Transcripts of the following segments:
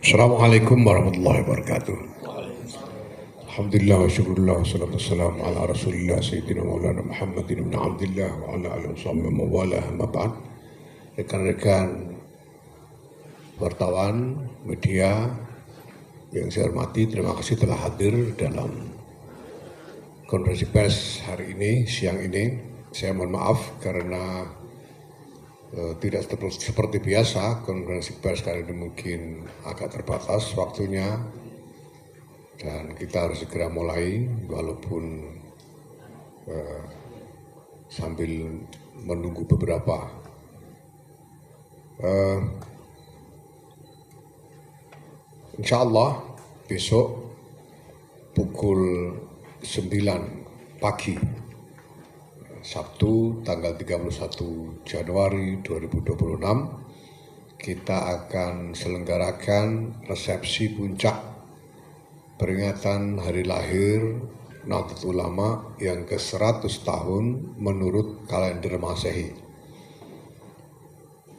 Assalamualaikum warahmatullahi wabarakatuh. Alhamdulillah wa syukurillah wa salatu wassalamu ala rasulillah sayyidina maulana Muhammadin ibn Abdillah wa ala alihi wa sahbihi wa wala amma ba'd. Rekan-rekan wartawan, media yang saya hormati, terima kasih telah hadir dalam konferensi pers hari ini, siang ini. Saya mohon maaf karena tidak seperti biasa, konferensi pers kali ini mungkin agak terbatas waktunya dan kita harus segera mulai walaupun sambil menunggu beberapa. Insya Allah besok pukul 9 pagi Sabtu tanggal 31 Januari 2026 kita akan selenggarakan resepsi puncak peringatan hari lahir Nahdlatul Ulama yang ke-100 tahun menurut kalender Masehi.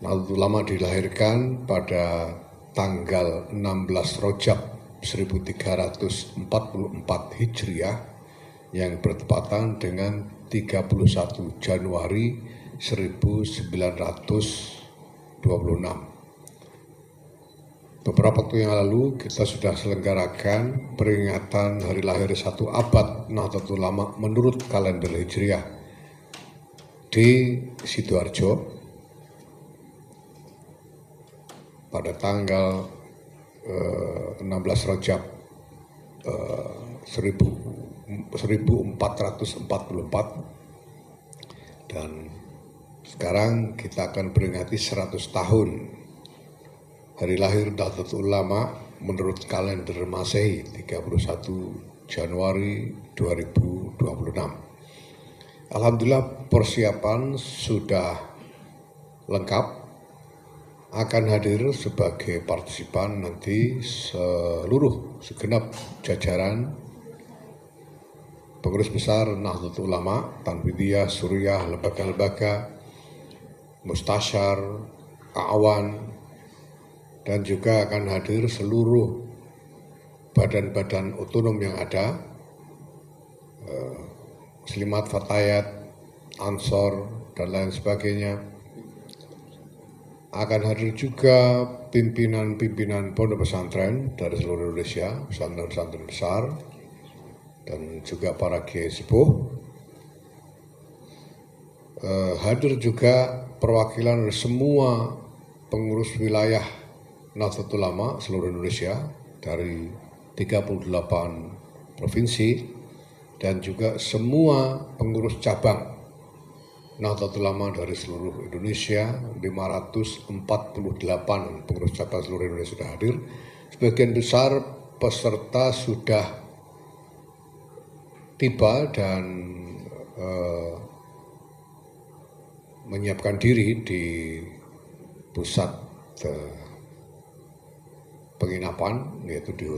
Nahdlatul Ulama dilahirkan pada tanggal 16 Rajab 1344 Hijriah yang bertepatan dengan 31 Januari 1926. Beberapa waktu yang lalu kita sudah selenggarakan peringatan hari lahir 1 abad Nahdlatul Ulama menurut kalender Hijriah di Sidoarjo pada tanggal 16 Rajab 1444 dan sekarang kita akan peringati 100 tahun hari lahir Nahdlatul Ulama menurut kalender Masehi 31 Januari 2026. Alhamdulillah persiapan sudah lengkap, akan hadir sebagai partisipan nanti seluruh segenap jajaran pengurus besar Nahdlatul Ulama, Tanfidiyah, Suriyah, lembaga-lembaga, mustasyar, awan, dan juga akan hadir seluruh badan-badan otonom yang ada, Muslimat, Fatayat, Ansor, dan lain sebagainya. Akan hadir juga pimpinan-pimpinan pondok pesantren dari seluruh Indonesia, pesantren-pesantren besar, dan juga para kiai sepuh. Hadir juga perwakilan dari semua pengurus wilayah Nahdlatul Ulama seluruh Indonesia dari 38 provinsi dan juga semua pengurus cabang Nahdlatul Ulama dari seluruh Indonesia. 548 pengurus cabang seluruh Indonesia sudah hadir. Sebagian besar peserta sudah tiba dan menyiapkan diri di pusat penginapan, yaitu di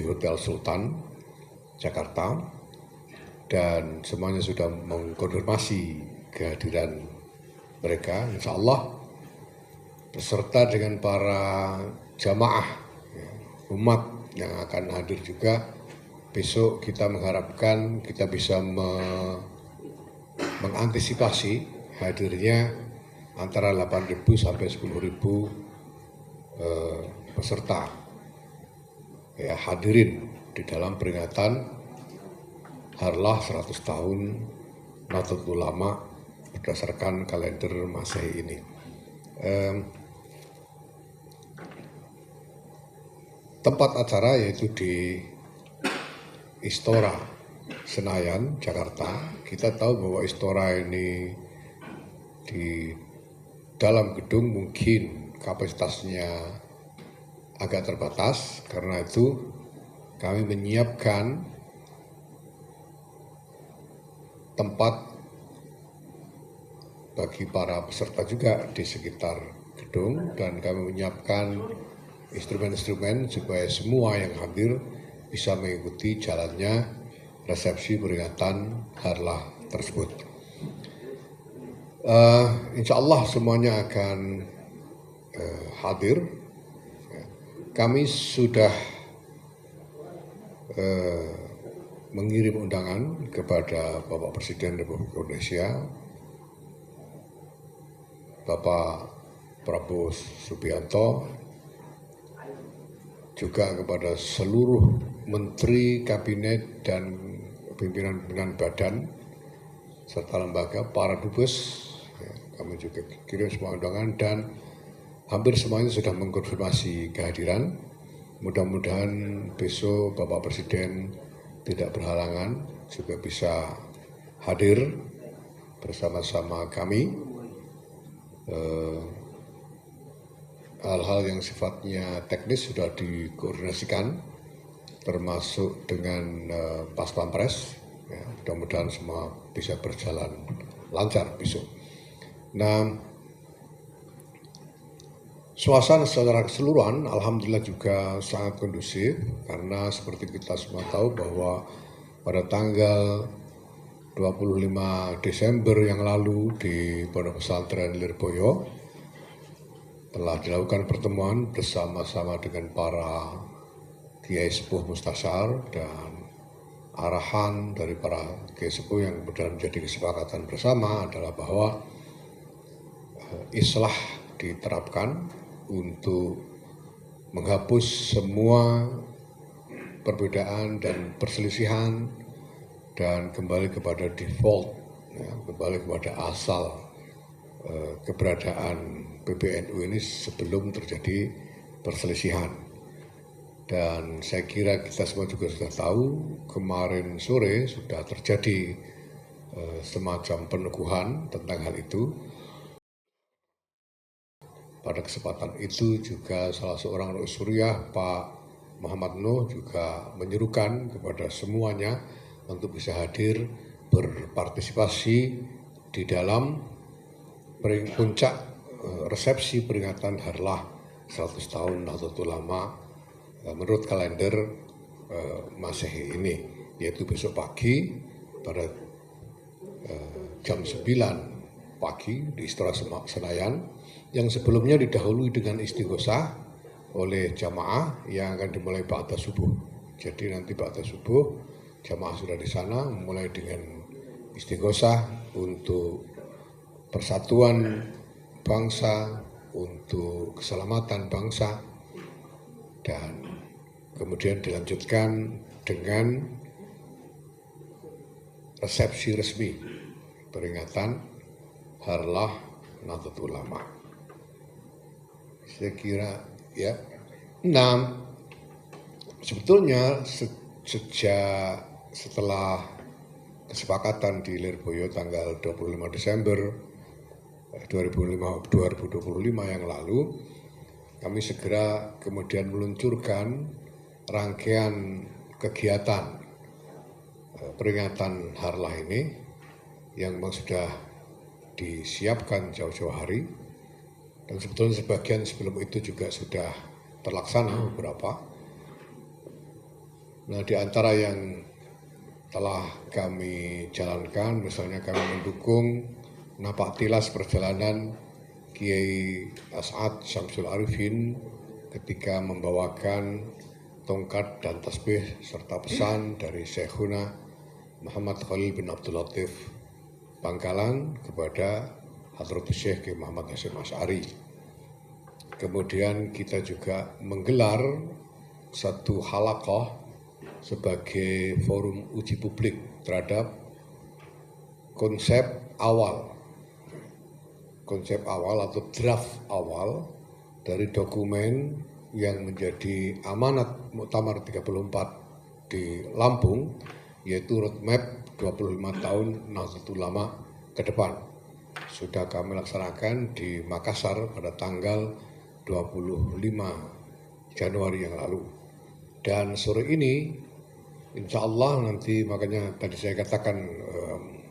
Hotel Sultan Jakarta, dan semuanya sudah mengkonfirmasi kehadiran mereka. Insya Allah beserta dengan para jamaah umat yang akan hadir juga. Besok kita mengharapkan kita bisa mengantisipasi hadirnya antara 8.000 sampai 10.000 peserta hadirin di dalam peringatan harlah 100 tahun Nahdlatul Ulama berdasarkan kalender Masehi ini. Tempat acara yaitu di Istora Senayan, Jakarta. Kita tahu bahwa Istora ini di dalam gedung mungkin kapasitasnya agak terbatas, karena itu kami menyiapkan tempat bagi para peserta juga di sekitar gedung, dan kami menyiapkan instrumen-instrumen supaya semua yang hadir bisa mengikuti jalannya resepsi peringatan harlah tersebut. Insya Allah semuanya akan hadir. kami sudah mengirim undangan kepada Bapak Presiden Republik Indonesia, Bapak Prabowo Subianto, juga kepada seluruh menteri, kabinet, dan pimpinan-pimpinan badan serta lembaga, para dubes. Kami juga kirim semua undangan dan hampir semuanya sudah mengkonfirmasi kehadiran. Mudah-mudahan besok Bapak Presiden tidak berhalangan juga bisa hadir bersama-sama kami. Hal-hal yang sifatnya teknis sudah dikoordinasikan, termasuk dengan Pas Pampres. Ya, mudah-mudahan semua bisa berjalan lancar besok. Nah, suasana secara keseluruhan alhamdulillah juga sangat kondusif, karena seperti kita semua tahu bahwa pada tanggal 25 Desember yang lalu di Pondok Pesantren Lirboyo telah dilakukan pertemuan bersama-sama dengan para kiai sepuh mustasyar, dan arahan dari para kiai sepuh yang kemudian menjadi kesepakatan bersama adalah bahwa islah diterapkan untuk menghapus semua perbedaan dan perselisihan dan kembali kepada default, ya, kembali kepada asal keberadaan PBNU ini sebelum terjadi perselisihan. Dan saya kira kita semua juga sudah tahu, kemarin sore sudah terjadi semacam peneguhan tentang hal itu. Pada kesempatan itu juga salah seorang Ru'us Suriah, Pak Muhammad Nuh, juga menyerukan kepada semuanya untuk bisa hadir berpartisipasi di dalam puncak resepsi peringatan Harlah 100 tahun Nahdlatul Ulama menurut kalender Masehi ini, yaitu besok pagi pada jam 9 pagi di Istora Senayan, yang sebelumnya didahului dengan istighosah oleh jamaah yang akan dimulai ba'da subuh. Jadi nanti ba'da subuh jamaah sudah di sana mulai dengan istighosah untuk persatuan bangsa, untuk keselamatan bangsa, dan kemudian dilanjutkan dengan resepsi resmi peringatan Harlah Nahdlatul Ulama. Saya kira ya. Nah, sebetulnya sejak setelah kesepakatan di Lirboyo tanggal 25 Desember 2025 yang lalu, kami segera kemudian meluncurkan rangkaian kegiatan peringatan Harlah ini yang memang sudah disiapkan jauh-jauh hari, dan sebetulnya sebagian sebelum itu juga sudah terlaksana beberapa. Nah, di antara yang telah kami jalankan, misalnya kami mendukung napak tilas perjalanan Kiai As'ad Syamsul Arifin ketika membawakan tongkat dan tasbih serta pesan dari Syekhuna Muhammad Khalil bin Abdul Latif Bangkalan kepada Hadratus Syekh Kiai Muhammad Hasyim Asy'ari. Kemudian kita juga menggelar satu halaqah sebagai forum uji publik terhadap konsep awal atau draft awal dari dokumen yang menjadi amanat Muktamar 34 di Lampung, yaitu roadmap 25 tahun Nahdlatul Ulama ke depan. Sudah kami laksanakan di Makassar pada tanggal 25 Januari yang lalu. Dan sore ini insya Allah nanti, makanya tadi saya katakan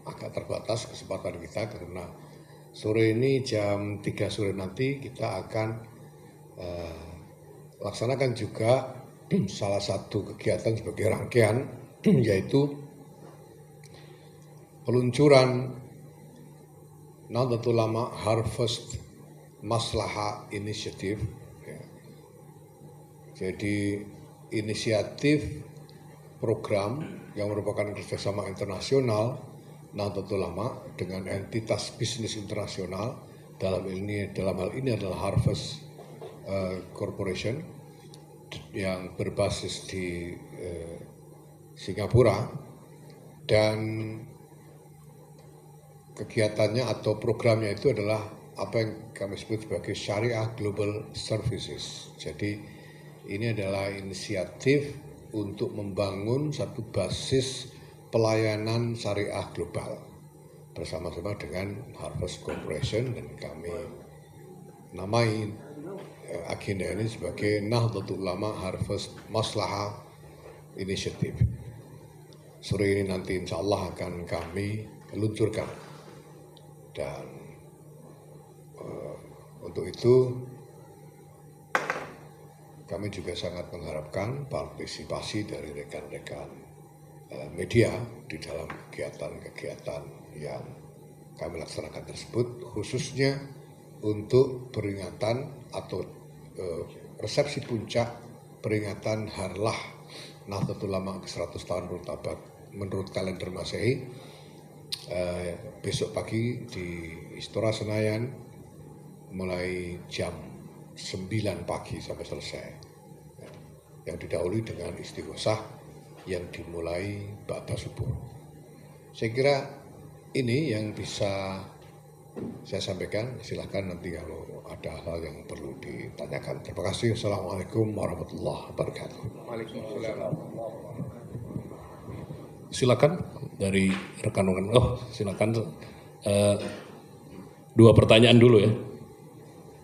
agak terbatas kesempatan kita, karena sore ini jam 3 sore nanti kita akan laksanakan juga salah satu kegiatan sebagai rangkaian, yaitu peluncuran Nahdlatul Ulama Harvest Maslahah Initiative, Jadi inisiatif program yang merupakan kerjasama internasional Nahdlatul Ulama dengan entitas bisnis internasional, dalam hal ini adalah Harvest Corporation yang berbasis di Singapura, dan kegiatannya atau programnya itu adalah apa yang kami sebut sebagai Syariah Global Services. Jadi ini adalah inisiatif untuk membangun satu basis pelayanan syariah global bersama-sama dengan Harvest Corporation, dan kami namai agenda ini sebagai Nahdlatul Ulama Harvest Maslahah Initiative. Sore ini nanti insya Allah akan kami luncurkan, dan untuk itu kami juga sangat mengharapkan partisipasi dari rekan-rekan media di dalam kegiatan-kegiatan yang kami laksanakan tersebut, khususnya untuk peringatan atau resepsi puncak peringatan Harlah Nahdlatul Ulama ke-100 tahun menurut kalender Masehi besok pagi di Istora Senayan mulai jam 9 pagi sampai selesai, yang didahului dengan istighosah yang dimulai ba'da subuh. Saya kira ini yang bisa saya sampaikan. Silakan nanti kalau ada hal yang perlu ditanyakan. Terima kasih. Assalamualaikum warahmatullahi wabarakatuh. Waalaikumsalam. Silakan dari rekan-rekan. Silakan. Dua pertanyaan dulu ya.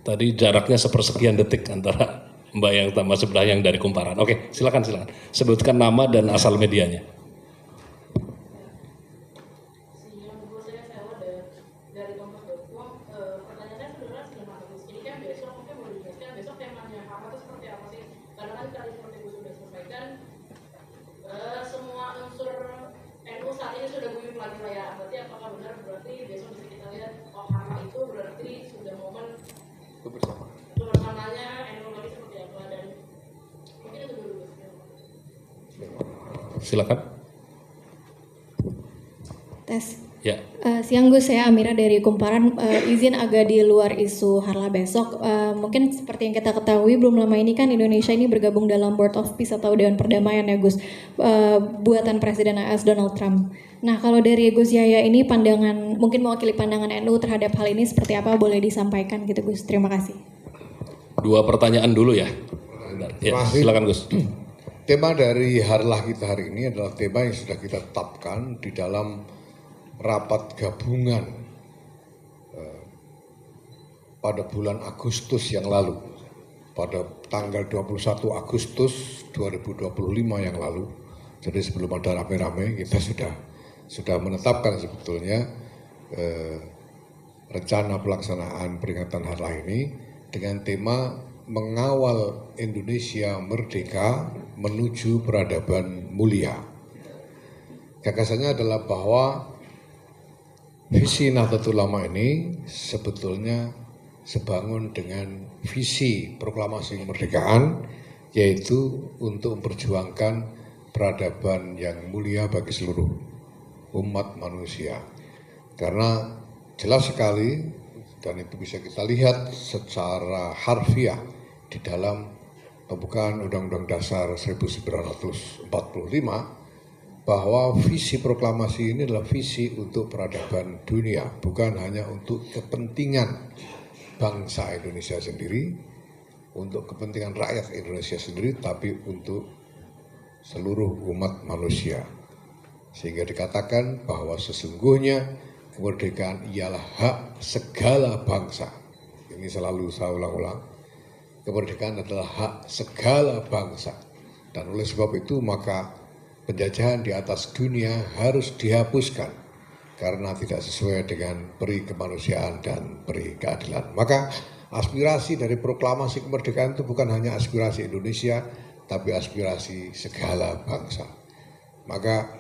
Tadi jaraknya sepersekian detik antara Mbak yang tambah sebelah yang dari Kumparan. Oke, silakan. Sebutkan nama dan asal medianya. Silakan. Tes. Ya. Siang Gus, saya Amira dari Kumparan. Izin agak di luar isu Harlah besok. Mungkin seperti yang kita ketahui belum lama ini kan Indonesia ini bergabung dalam Board of Peace atau Dewan Perdamaian ya Gus, buatan Presiden AS Donald Trump. Nah kalau dari Gus Yahya ini pandangan, mungkin mewakili pandangan NU terhadap hal ini seperti apa, boleh disampaikan gitu Gus. Terima kasih. Dua pertanyaan dulu ya. Ya, silakan Gus. Tema dari Harlah kita hari ini adalah tema yang sudah kita tetapkan di dalam rapat gabungan pada bulan Agustus yang lalu, pada tanggal 21 Agustus 2025 yang lalu. Jadi sebelum ada rame-rame kita sudah menetapkan sebetulnya rencana pelaksanaan peringatan Harlah ini dengan tema mengawal Indonesia merdeka menuju peradaban mulia. Gagasannya adalah bahwa visi Nahdlatul Ulama ini sebetulnya sebangun dengan visi proklamasi kemerdekaan, yaitu untuk memperjuangkan peradaban yang mulia bagi seluruh umat manusia. Karena jelas sekali, dan itu bisa kita lihat secara harfiah di dalam pembukaan Undang-Undang Dasar 1945, bahwa visi proklamasi ini adalah visi untuk peradaban dunia, bukan hanya untuk kepentingan bangsa Indonesia sendiri, untuk kepentingan rakyat Indonesia sendiri, tapi untuk seluruh umat manusia. Sehingga dikatakan bahwa sesungguhnya kemerdekaan ialah hak segala bangsa. Ini selalu saya ulang-ulang. Kemerdekaan adalah hak segala bangsa. Dan oleh sebab itu maka penjajahan di atas dunia harus dihapuskan karena tidak sesuai dengan peri kemanusiaan dan peri keadilan. Maka aspirasi dari proklamasi kemerdekaan itu bukan hanya aspirasi Indonesia, tapi aspirasi segala bangsa. Maka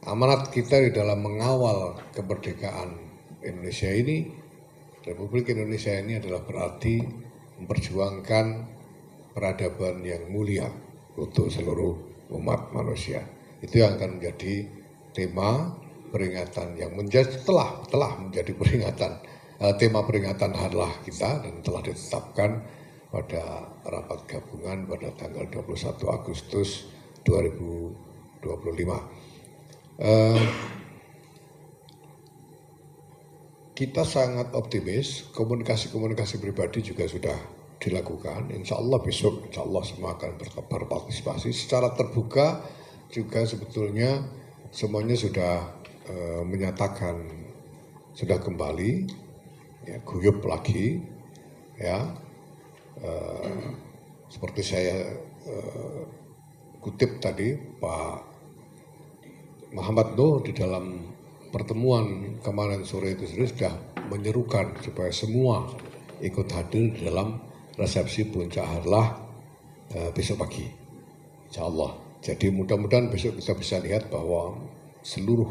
amanat kita di dalam mengawal kemerdekaan Indonesia ini, Republik Indonesia ini adalah berarti memperjuangkan peradaban yang mulia untuk seluruh umat manusia. Itu yang akan menjadi tema peringatan yang telah menjadi tema peringatan harlah kita dan telah ditetapkan pada rapat gabungan pada tanggal 21 Agustus 2025. Kita sangat optimis, komunikasi pribadi juga sudah dilakukan. Insya Allah besok, insya Allah semua akan berpartisipasi secara terbuka. Juga sebetulnya semuanya sudah menyatakan sudah kembali, ya, guyup lagi, ya. Seperti saya kutip tadi Pak Muhammad Nuh di dalam pertemuan kemarin sore itu sudah menyerukan supaya semua ikut hadir dalam resepsi puncak harlah besok pagi, insya Allah. Jadi mudah-mudahan besok kita bisa lihat bahwa seluruh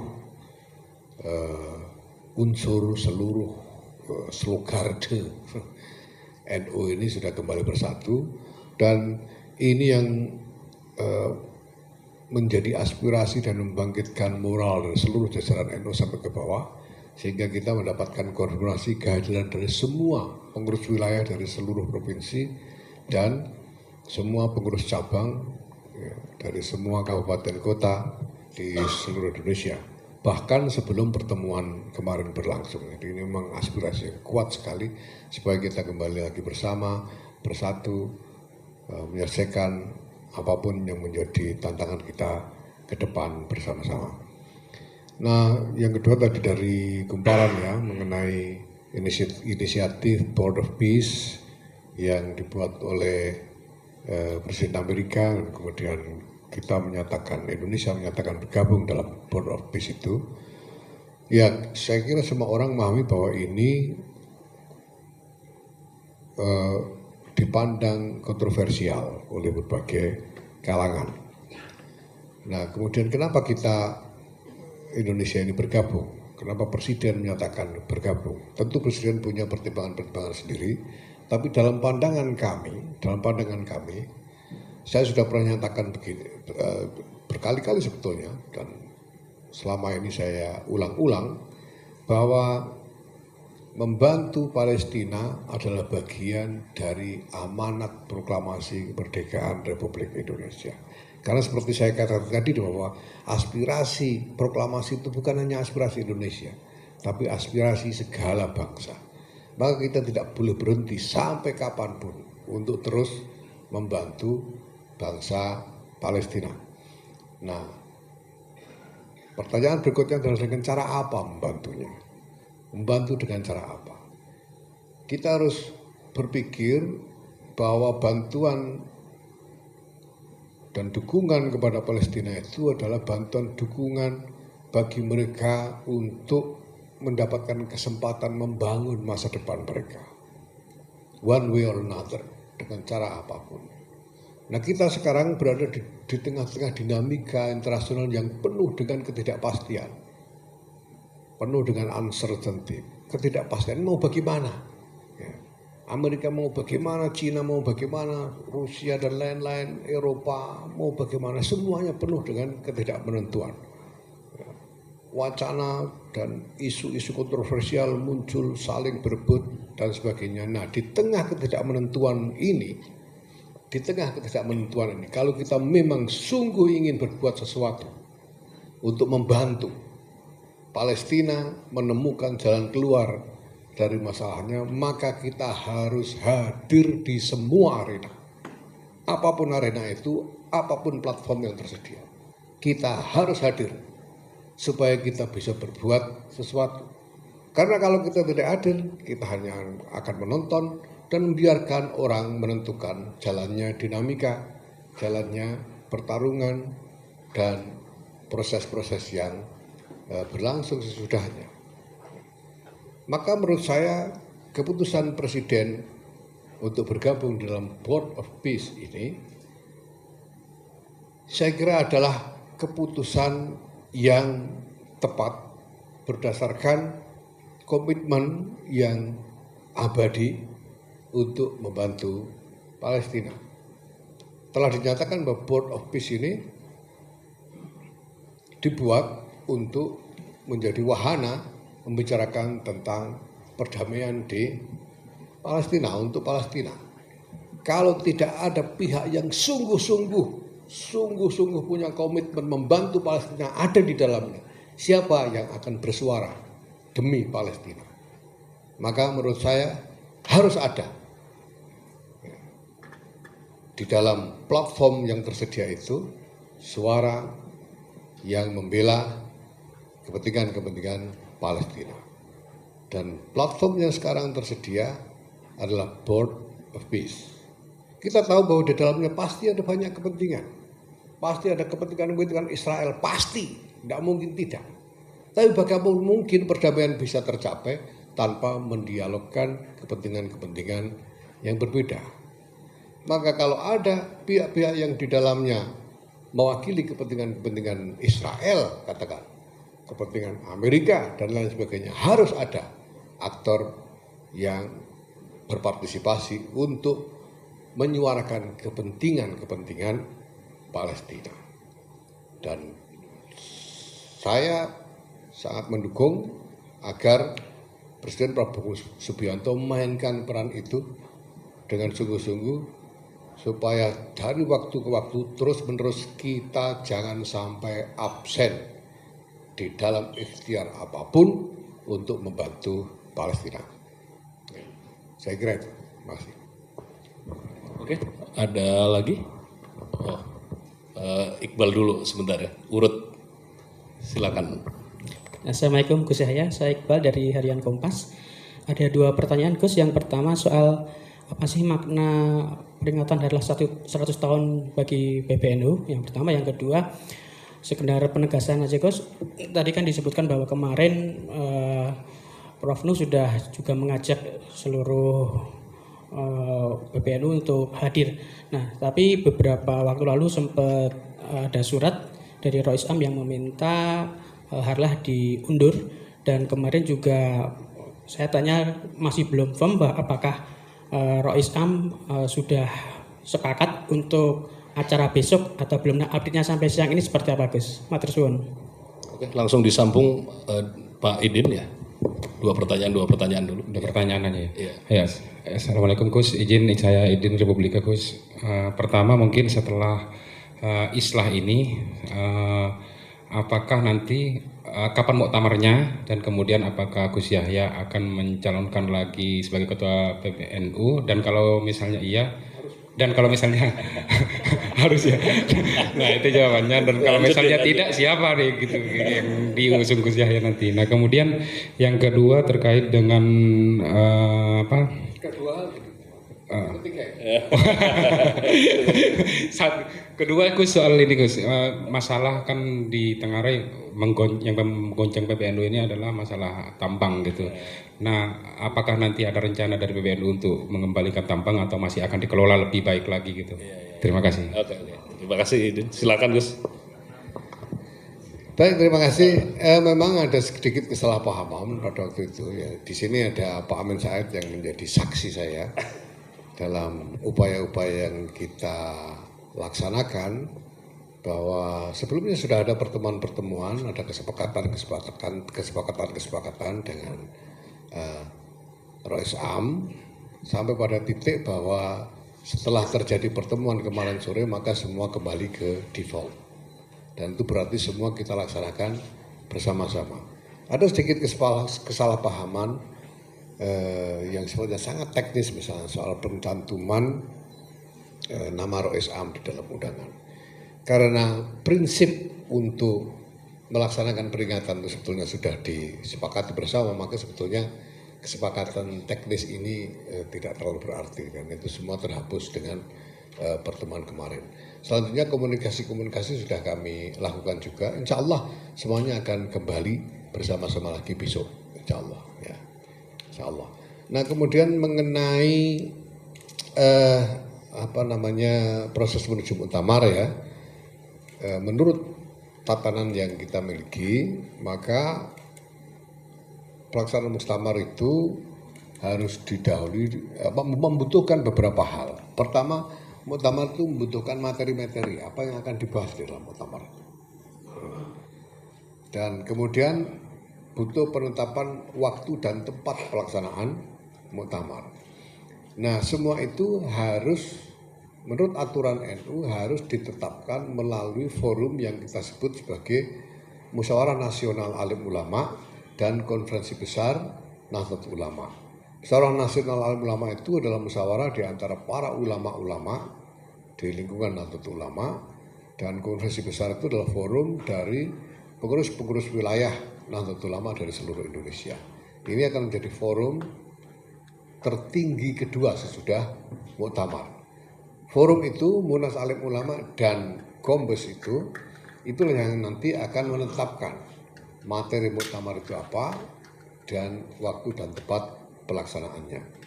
unsur, seluruh slogarde NU ini sudah kembali bersatu, dan ini yang menjadi aspirasi dan membangkitkan moral dari seluruh jajaran NU sampai ke bawah, sehingga kita mendapatkan koordinasi kehadiran dari semua pengurus wilayah dari seluruh provinsi dan semua pengurus cabang, ya, dari semua kabupaten kota di seluruh Indonesia. Bahkan sebelum pertemuan kemarin berlangsung. Jadi ini memang aspirasi yang kuat sekali supaya kita kembali lagi bersama, bersatu, menyelesaikan apapun yang menjadi tantangan kita ke depan bersama-sama. Nah, yang kedua tadi dari Kumparan, ya, mengenai inisiatif Board of Peace yang dibuat oleh Presiden Amerika, kemudian Indonesia menyatakan bergabung dalam Board of Peace itu. Ya, saya kira semua orang memahami bahwa ini dipandang kontroversial oleh berbagai kalangan. Nah, kemudian kenapa Indonesia ini bergabung? Kenapa Presiden menyatakan bergabung? Tentu Presiden punya pertimbangan-pertimbangan sendiri, tapi dalam pandangan kami, saya sudah pernah nyatakan begini, berkali-kali sebetulnya, dan selama ini saya ulang-ulang, bahwa membantu Palestina adalah bagian dari amanat proklamasi kemerdekaan Republik Indonesia. Karena seperti saya katakan tadi bahwa aspirasi proklamasi itu bukan hanya aspirasi Indonesia, tapi aspirasi segala bangsa. Maka kita tidak boleh berhenti sampai kapanpun untuk terus membantu bangsa Palestina. Nah, pertanyaan berikutnya adalah dengan cara apa membantunya? Membantu dengan cara apa? Kita harus berpikir bahwa bantuan dan dukungan kepada Palestina itu adalah bantuan dukungan bagi mereka untuk mendapatkan kesempatan membangun masa depan mereka. One way or another, dengan cara apapun. Nah, kita sekarang berada di tengah-tengah dinamika internasional yang penuh dengan ketidakpastian. Penuh dengan uncertainty, ketidakpastian mau bagaimana, ya. Amerika mau bagaimana, Cina mau bagaimana, Rusia dan lain-lain, Eropa mau bagaimana, semuanya penuh dengan ketidakmenentuan, ya. Wacana dan isu-isu kontroversial muncul, saling berebut dan sebagainya. Nah, di tengah ketidakmenentuan ini, kalau kita memang sungguh ingin berbuat sesuatu untuk membantu Palestina menemukan jalan keluar dari masalahnya, maka kita harus hadir di semua arena. Apapun arena itu, apapun platform yang tersedia, kita harus hadir supaya kita bisa berbuat sesuatu. Karena kalau kita tidak hadir, kita hanya akan menonton dan membiarkan orang menentukan jalannya dinamika, jalannya pertarungan, dan proses-proses yang berlangsung sesudahnya. Maka menurut saya keputusan Presiden untuk bergabung dalam Board of Peace ini, saya kira adalah keputusan yang tepat berdasarkan komitmen yang abadi untuk membantu Palestina. telah dinyatakan bahwa Board of Peace ini dibuat untuk menjadi wahana membicarakan tentang perdamaian di Palestina, untuk Palestina. Kalau tidak ada pihak yang sungguh-sungguh punya komitmen membantu Palestina ada di dalamnya, siapa yang akan bersuara demi Palestina? Maka menurut saya harus ada di dalam platform yang tersedia itu suara yang membela kepentingan Palestina. Dan platform yang sekarang tersedia adalah Board of Peace. Kita tahu bahwa di dalamnya pasti ada banyak kepentingan. Pasti ada kepentingan Israel, pasti, tidak mungkin tidak. Tapi bagaimana mungkin perdamaian bisa tercapai tanpa mendialogkan kepentingan-kepentingan yang berbeda. Maka kalau ada pihak-pihak yang di dalamnya mewakili kepentingan-kepentingan Israel, katakan, kepentingan Amerika dan lain sebagainya, harus ada aktor yang berpartisipasi untuk menyuarakan kepentingan-kepentingan Palestina. Dan saya sangat mendukung agar Presiden Prabowo Subianto memainkan peran itu dengan sungguh-sungguh supaya dari waktu ke waktu terus-menerus kita jangan sampai absen di dalam ikhtiar apapun untuk membantu Palestina. Saya kira itu. Terima kasih. Oke, ada lagi? Oh, Iqbal dulu sebentar ya, urut. Silakan. Assalamualaikum Gus Yahya, saya Iqbal dari Harian Kompas. Ada 2 pertanyaan Gus. Yang pertama soal apa sih makna peringatan hari 100 tahun bagi PBNU? Yang pertama, yang kedua sekedar penegasan aja Gus. Tadi kan disebutkan bahwa kemarin Prof. Nu sudah juga mengajak seluruh PBNU untuk hadir. Nah, tapi beberapa waktu lalu sempat ada surat dari Rois Am yang meminta Harlah diundur, dan kemarin juga saya tanya masih belum firm apakah Rois Am sudah sepakat untuk acara besok atau belum. Nah, update-nya sampai siang ini seperti apa Gus? Matur suwun. Oke, langsung disambung Pak Idin ya. 2 pertanyaan dulu. 2 pertanyaan aja ya. Iya. Ya, Assalamualaikum Gus, izin saya Idin Republika Gus. Pertama mungkin setelah islah ini, apakah nanti kapan muktamarnya, dan kemudian apakah Gus Yahya akan mencalonkan lagi sebagai ketua PBNU, dan kalau misalnya iya, dan kalau misalnya harus ya. Nah, itu jawabannya. Dan kalau misalnya tidak, siapa nih gitu yang diusung Gus Yahya nanti. Nah, kemudian yang kedua terkait dengan kedua Gus, soal ini Gus, masalah kan di Tenggarai yang menggoncang PBNU ini adalah masalah tambang gitu. Nah, apakah nanti ada rencana dari PBNU untuk mengembalikan tambang atau masih akan dikelola lebih baik lagi gitu? Terima kasih. Oke. Terima kasih Idin. Silakan Gus. Baik, terima kasih. Memang ada sedikit kesalahpahaman pada waktu itu ya. Di sini ada Pak Amin Said yang menjadi saksi saya dalam upaya-upaya yang kita laksanakan, bahwa sebelumnya sudah ada pertemuan-pertemuan, ada kesepakatan dengan Rois Am, sampai pada titik bahwa setelah terjadi pertemuan kemarin sore maka semua kembali ke default, dan itu berarti semua kita laksanakan bersama-sama. Ada sedikit kesalahpahaman yang sifatnya sangat teknis, misalnya soal pencantuman nama Rois Am di dalam undangan. Karena prinsip untuk melaksanakan peringatan itu sebetulnya sudah disepakati bersama, maka sebetulnya kesepakatan teknis ini tidak terlalu berarti, dan itu semua terhapus dengan pertemuan kemarin. Selanjutnya komunikasi sudah kami lakukan juga. Insya Allah semuanya akan kembali bersama-sama lagi besok, insya Allah ya. Insya Allah. Nah, kemudian mengenai proses menuju muktamar ya, menurut tatanan yang kita miliki, maka pelaksanaan muktamar itu harus didahului membutuhkan beberapa hal. Pertama, muktamar itu membutuhkan materi-materi apa yang akan dibahas di dalam muktamar. Dan kemudian butuh penetapan waktu dan tempat pelaksanaan muktamar. Nah, semua itu harus menurut aturan NU harus ditetapkan melalui forum yang kita sebut sebagai Musyawarah Nasional Alim Ulama dan Konferensi Besar Nahdlatul Ulama. Musyawarah Nasional Alim Ulama itu adalah musyawarah di antara para ulama-ulama di lingkungan Nahdlatul Ulama, dan Konferensi Besar itu adalah forum dari pengurus-pengurus wilayah Nahdlatul Ulama dari seluruh Indonesia. Ini akan menjadi forum tertinggi kedua sesudah muktamar. Forum itu, Munas Alim Ulama dan Kombes itulah yang nanti akan menetapkan materi muktamar itu apa dan waktu dan tempat pelaksanaannya.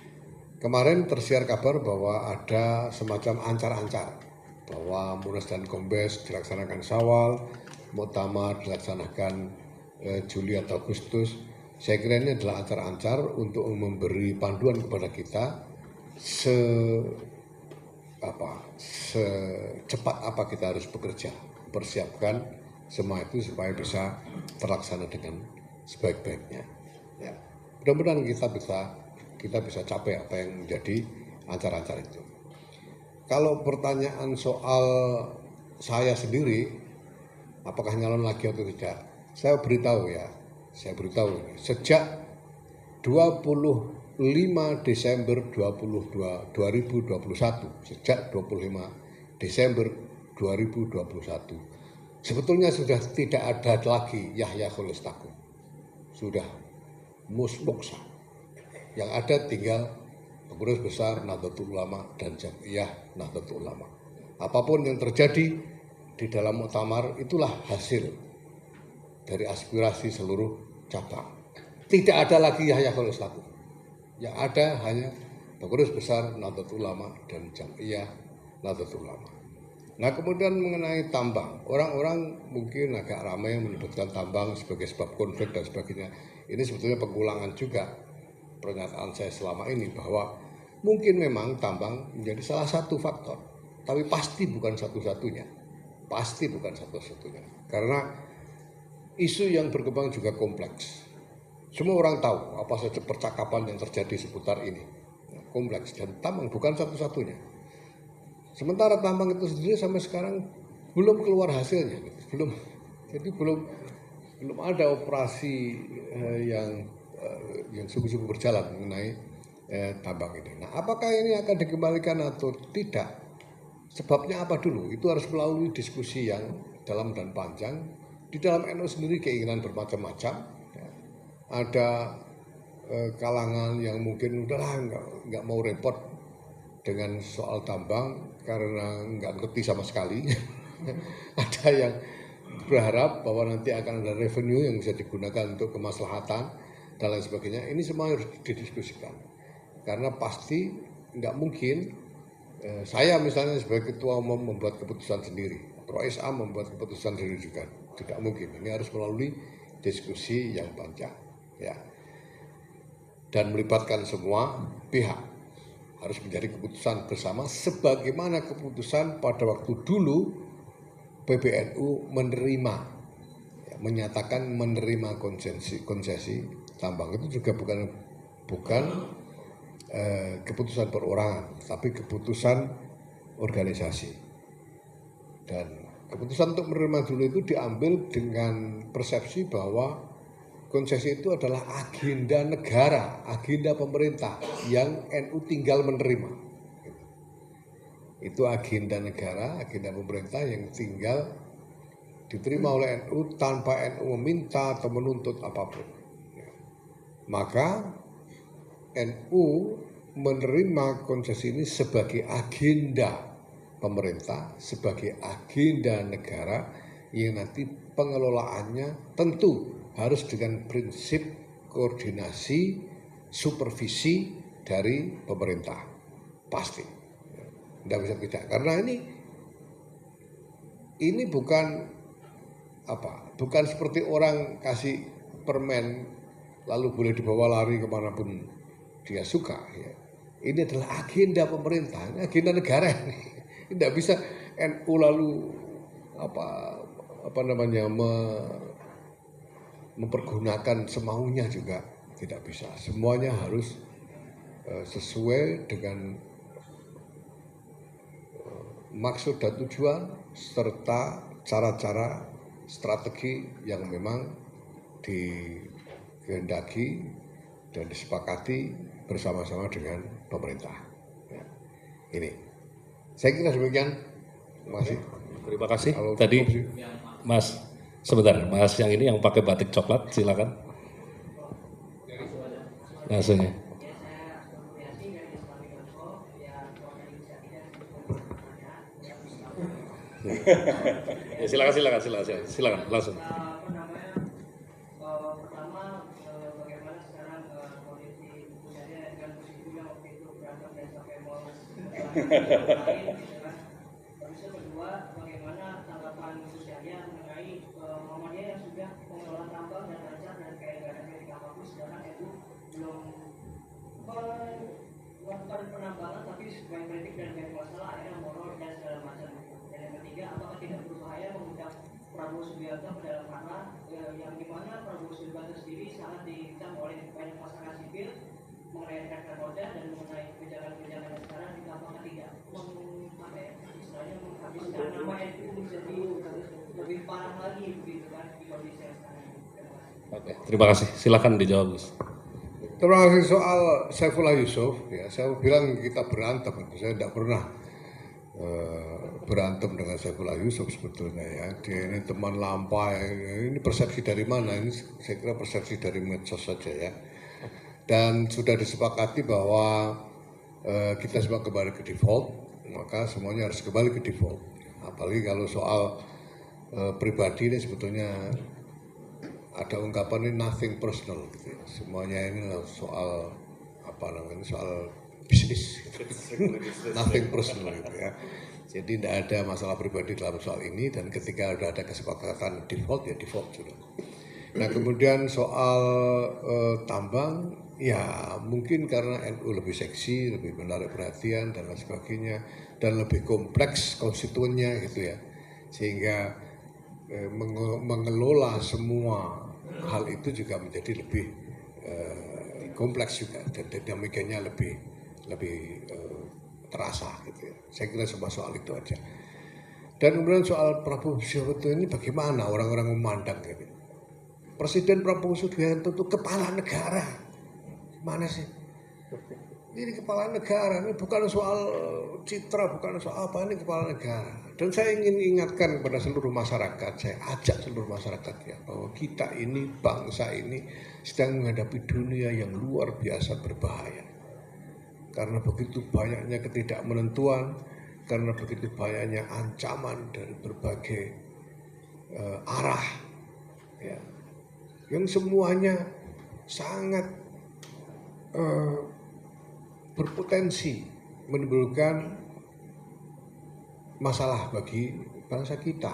Kemarin tersiar kabar bahwa ada semacam ancar-ancar bahwa Munas dan Kombes dilaksanakan Syawal, muktamar dilaksanakan Juli atau Agustus. Saya kira ini adalah ancar-ancar untuk memberi panduan kepada kita secepat apa kita harus bekerja, persiapkan semua itu supaya bisa terlaksana dengan sebaik-baiknya. Ya. Mudah-mudahan kita bisa capai apa yang menjadi ancar-ancar itu. Kalau pertanyaan soal saya sendiri, apakah nyalon lagi atau tidak? Saya beritahu sejak 25 Desember 2021, sejak 25 Desember 2021, sebetulnya sudah tidak ada lagi Yahya Khalil Stakuf, sudah musmuksa. Yang ada tinggal pengurus besar Nahdlatul Ulama dan Jam'iyah Nahdlatul Ulama. Apapun yang terjadi di dalam muktamar itulah hasil dari aspirasi seluruh cabang. Tidak ada lagi Yahya Khalil Stakuf. Yang ada hanya pengurus besar Nahdlatul Ulama dan Jam'iyah Nahdlatul Ulama. Nah, kemudian mengenai tambang, orang-orang mungkin agak ramai menyebutkan tambang sebagai sebab konflik dan sebagainya. Ini sebetulnya pengulangan juga pernyataan saya selama ini bahwa mungkin memang tambang menjadi salah satu faktor, tapi pasti bukan satu-satunya. Pasti bukan satu-satunya. Karena isu yang berkembang juga kompleks. Semua orang tahu apa saja percakapan yang terjadi seputar ini. Kompleks, dan tambang bukan satu-satunya. Sementara tambang itu sendiri sampai sekarang belum keluar hasilnya. Jadi belum ada operasi yang sungguh-sungguh berjalan mengenai tambang ini. Nah, apakah ini akan dikembalikan atau tidak? Sebabnya apa dulu? Itu harus melalui diskusi yang dalam dan panjang. Di dalam NU sendiri keinginan bermacam-macam. Ya. Ada kalangan yang mungkin udahlah nggak mau repot dengan soal tambang karena nggak ngerti sama sekali. Ada yang berharap bahwa nanti akan ada revenue yang bisa digunakan untuk kemaslahatan dan lain sebagainya. Ini semua harus didiskusikan. Karena pasti nggak mungkin saya misalnya sebagai ketua umum membuat keputusan sendiri, Prof. Am membuat keputusan sendiri juga, tidak mungkin. Ini harus melalui diskusi yang panjang, ya, dan melibatkan semua pihak. Harus menjadi keputusan bersama, sebagaimana keputusan pada waktu dulu PBNU menerima, ya, menyatakan menerima konsesi tambang. Itu juga bukan keputusan perorangan, tapi keputusan organisasi. Dan keputusan untuk menerima dulu itu diambil dengan persepsi bahwa konsesi itu adalah agenda negara, agenda pemerintah yang NU tinggal menerima. Itu agenda negara, agenda pemerintah yang tinggal diterima oleh NU tanpa NU meminta atau menuntut apapun. Maka NU menerima konsesi ini sebagai agenda pemerintah, sebagai agenda negara yang nanti pengelolaannya tentu harus dengan prinsip koordinasi, supervisi dari pemerintah. Pasti. Tidak bisa tidak. Karena ini bukan seperti orang kasih permen lalu boleh dibawa lari kemanapun dia suka. Ya. Ini adalah agenda pemerintah, ini agenda negara ini. Tidak bisa NU lalu apa namanya mempergunakan semaunya juga tidak bisa. Semuanya harus sesuai dengan maksud dan tujuan serta cara-cara strategi yang memang dikehendaki dan disepakati bersama-sama dengan pemerintah. Ya. Ini, saya kira demikian. Masih. Terima kasih. Kalau Tadi cukup sih. Mas, sebentar, Mas yang ini yang pakai batik coklat, silakan. Langsung ya. Ya, silakan langsung. Pertama, bagaimana sekarang kondisi misalnya dengan posisi yang waktu itu berantem dan sampai mau lain, Terus yang kedua, bagaimana tanggapan Kusyahiya mengenai Muhammadiyah yang sudah mengelola tambang dan lancar dan kayak gak ada kritik apapun, sedangkan itu belum melakukan penambangan tapi sebagai kritik dan banyak masalah akhirnya molor dan segala macam. Dan yang ketiga, apakah tidak berbahaya mengundang Prabowo Subianto ke dalam ranah yang dimana Prabowo Subianto sendiri sangat dicam oleh banyak masyarakat sipil mengenai track record dan mengenai kebijakan-kebijakan yang sekarang kita apakah tidak istilahnya menghabiskan nama itu menjadi lebih parah lagi begitu kan di kondisi yang sekarang. Oke, terima kasih. Silakan dijawab, Gus. Terima kasih soal Saifullah Yusuf. Ya, saya bilang kita berantem. Saya tidak pernah berantem dengan Saifullah Yusuf sebetulnya ya. Dia ini teman lama. Ini persepsi dari mana? Ini saya kira persepsi dari medsos saja ya. Dan sudah disepakati bahwa kita semua kembali ke default, maka semuanya harus kembali ke default. Apalagi kalau soal pribadi ini sebetulnya ada ungkapan ini nothing personal gitu ya. Semuanya ini soal soal bisnis gitu. Nothing personal gitu ya. Jadi tidak ada masalah pribadi dalam soal ini, dan ketika sudah ada kesepakatan default ya default sudah. Nah kemudian soal tambang ya mungkin karena NU lebih seksi, lebih menarik perhatian dan lain sebagainya, dan lebih kompleks konstituennya gitu ya, sehingga mengelola semua hal itu juga menjadi lebih kompleks juga, dan dinamikanya lebih terasa gitu ya. Saya kira semua soal itu aja. Dan kemudian soal Prabowo Subianto ini bagaimana orang-orang memandang gitu. Presiden Prabowo Subianto itu kepala negara. Mana sih? Ini kepala negara, ini bukan soal citra, bukan soal apa, ini kepala negara. Dan saya ingin ingatkan kepada seluruh masyarakat, saya ajak seluruh masyarakat ya, bahwa kita ini, bangsa ini sedang menghadapi dunia yang luar biasa berbahaya. Karena begitu banyaknya ketidakmenentuan, karena begitu banyaknya ancaman dari berbagai arah, ya, yang semuanya sangat berpotensi menimbulkan masalah bagi bangsa kita.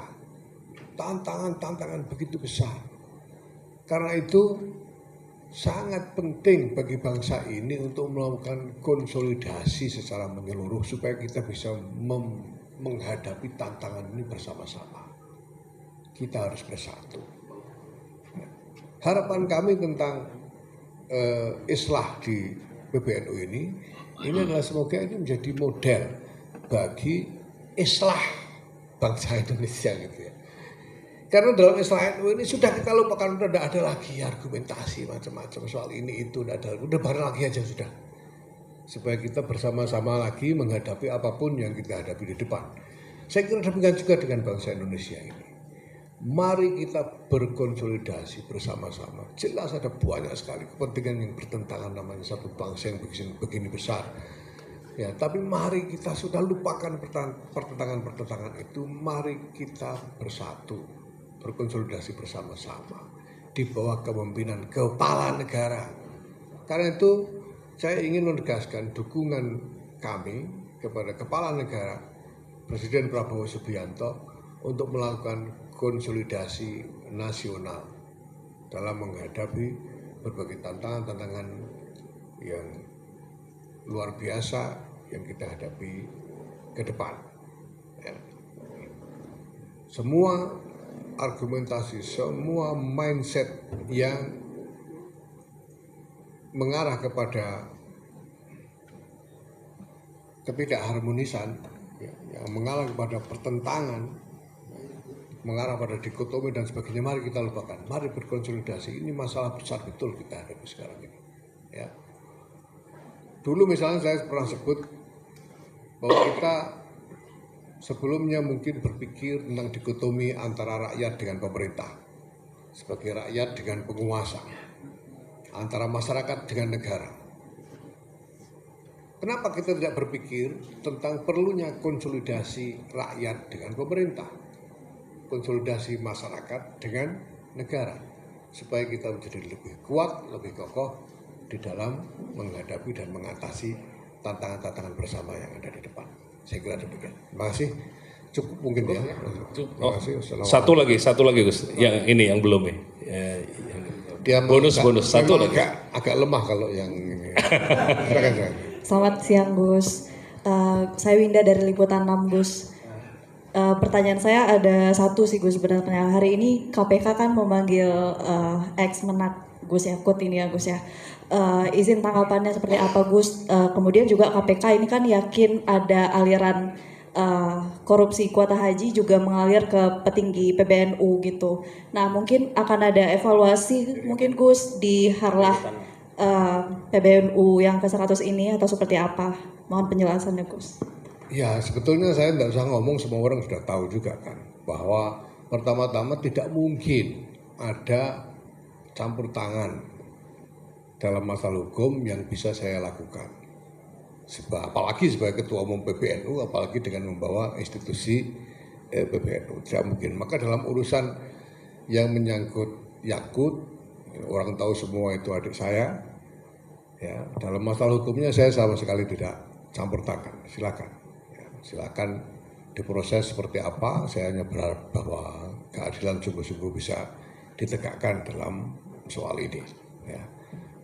Tantangan-tantangan begitu besar. Karena itu sangat penting bagi bangsa ini untuk melakukan konsolidasi secara menyeluruh supaya kita bisa menghadapi tantangan ini bersama-sama. Kita harus bersatu. Harapan kami tentang islah di PBNU ini adalah semoga ini menjadi model bagi islah bangsa Indonesia gitu ya. Karena dalam islah NU ini sudah kita lupakan, sudah tidak ada lagi argumentasi macam-macam soal ini itu, udah bareng lagi aja sudah. Supaya kita bersama-sama lagi menghadapi apapun yang kita hadapi di depan. Saya kira demikian juga dengan bangsa Indonesia ini. Mari kita berkonsolidasi bersama-sama. Jelas ada banyak sekali kepentingan yang bertentangan, namanya satu bangsa yang begini besar. Ya, tapi mari kita sudah lupakan pertentangan-pertentangan itu. Mari kita bersatu, berkonsolidasi bersama-sama di bawah kepemimpinan kepala negara. Karena itu saya ingin menegaskan dukungan kami kepada kepala negara Presiden Prabowo Subianto untuk melakukan konsolidasi nasional dalam menghadapi berbagai tantangan-tantangan yang luar biasa yang kita hadapi ke depan. semua argumentasi, semua mindset yang mengarah kepada ketidakharmonisan, ya, yang mengarah kepada pertentangan, mengarah pada dikotomi dan sebagainya, mari kita lupakan, mari berkonsolidasi. Ini masalah besar betul kita hadapi sekarang ini. Ya. Dulu misalnya saya pernah sebut bahwa kita sebelumnya mungkin berpikir tentang dikotomi antara rakyat dengan pemerintah, sebagai rakyat dengan penguasa, antara masyarakat dengan negara. Kenapa kita tidak berpikir tentang perlunya konsolidasi rakyat dengan pemerintah, konsolidasi masyarakat dengan negara, supaya kita menjadi lebih kuat, lebih kokoh di dalam menghadapi dan mengatasi tantangan-tantangan bersama yang ada di depan. Saya kira demikian. Terima kasih. Cukup mungkin ya. Terima kasih. Satu lagi Gus. Yang ini yang belum ya. Dia bonus satu lagi. Agak lemah kalau yang ini. Silakan saya. Selamat siang Gus. Saya Winda dari Liputan 6 Gus. Pertanyaan saya ada satu sih Gus sebenarnya. Hari ini KPK kan memanggil ex-Menak Gus ya, Kut ini ya Gus ya. Izin tanggapannya seperti apa Gus? Kemudian juga KPK ini kan yakin ada aliran korupsi kuota haji juga mengalir ke petinggi PBNU gitu. Nah mungkin akan ada evaluasi mungkin Gus di Harlah PBNU yang ke-100 ini atau seperti apa? Mohon penjelasannya Gus. Ya sebetulnya saya tidak usah ngomong, semua orang sudah tahu juga kan, bahwa pertama-tama tidak mungkin ada campur tangan dalam masalah hukum yang bisa saya lakukan. Apalagi sebagai ketua umum PBNU, apalagi dengan membawa institusi PBNU, tidak mungkin. Maka dalam urusan yang menyangkut Yakut, orang tahu semua itu adik saya, ya, dalam masalah hukumnya saya sama sekali tidak campur tangan. Silakan, ya, silakan diproses seperti apa. Saya hanya berharap bahwa keadilan sungguh-sungguh bisa ditegakkan dalam soal ini. Ya.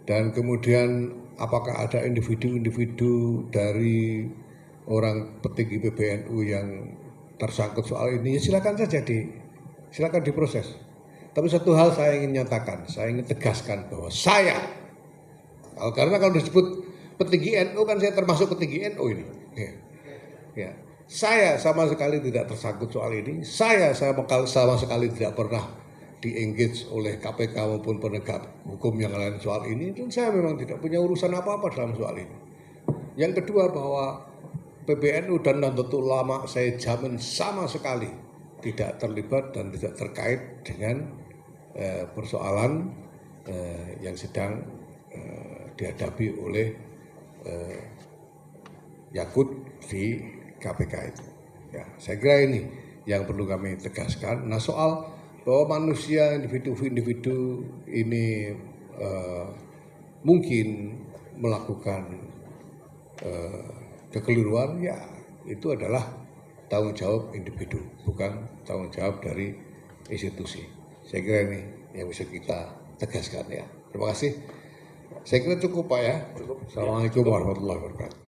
Dan kemudian apakah ada individu-individu dari orang petinggi PBNU yang tersangkut soal ini? Ya silakan saja silakan diproses. Tapi satu hal saya ingin nyatakan, saya ingin tegaskan bahwa saya, karena kalau disebut petinggi NU kan saya termasuk petinggi NU ini. Ya. Saya sama sekali tidak tersangkut soal ini. Saya sama sekali tidak pernah di-engage oleh KPK maupun penegak hukum yang lain soal ini. Dan saya memang tidak punya urusan apa-apa dalam soal ini. Yang kedua bahwa PBNU dan Nahdlatul Ulama saya jamin sama sekali tidak terlibat dan tidak terkait dengan persoalan yang sedang dihadapi oleh Yakut di KPK itu. Ya, saya kira ini yang perlu kami tegaskan. Nah soal bahwa manusia, individu-individu ini mungkin melakukan kekeliruan, ya itu adalah tanggung jawab individu, bukan tanggung jawab dari institusi. Saya kira ini yang bisa kita tegaskan ya. Terima kasih. Saya kira cukup Pak ya. Cukup. Assalamualaikum warahmatullahi wabarakatuh.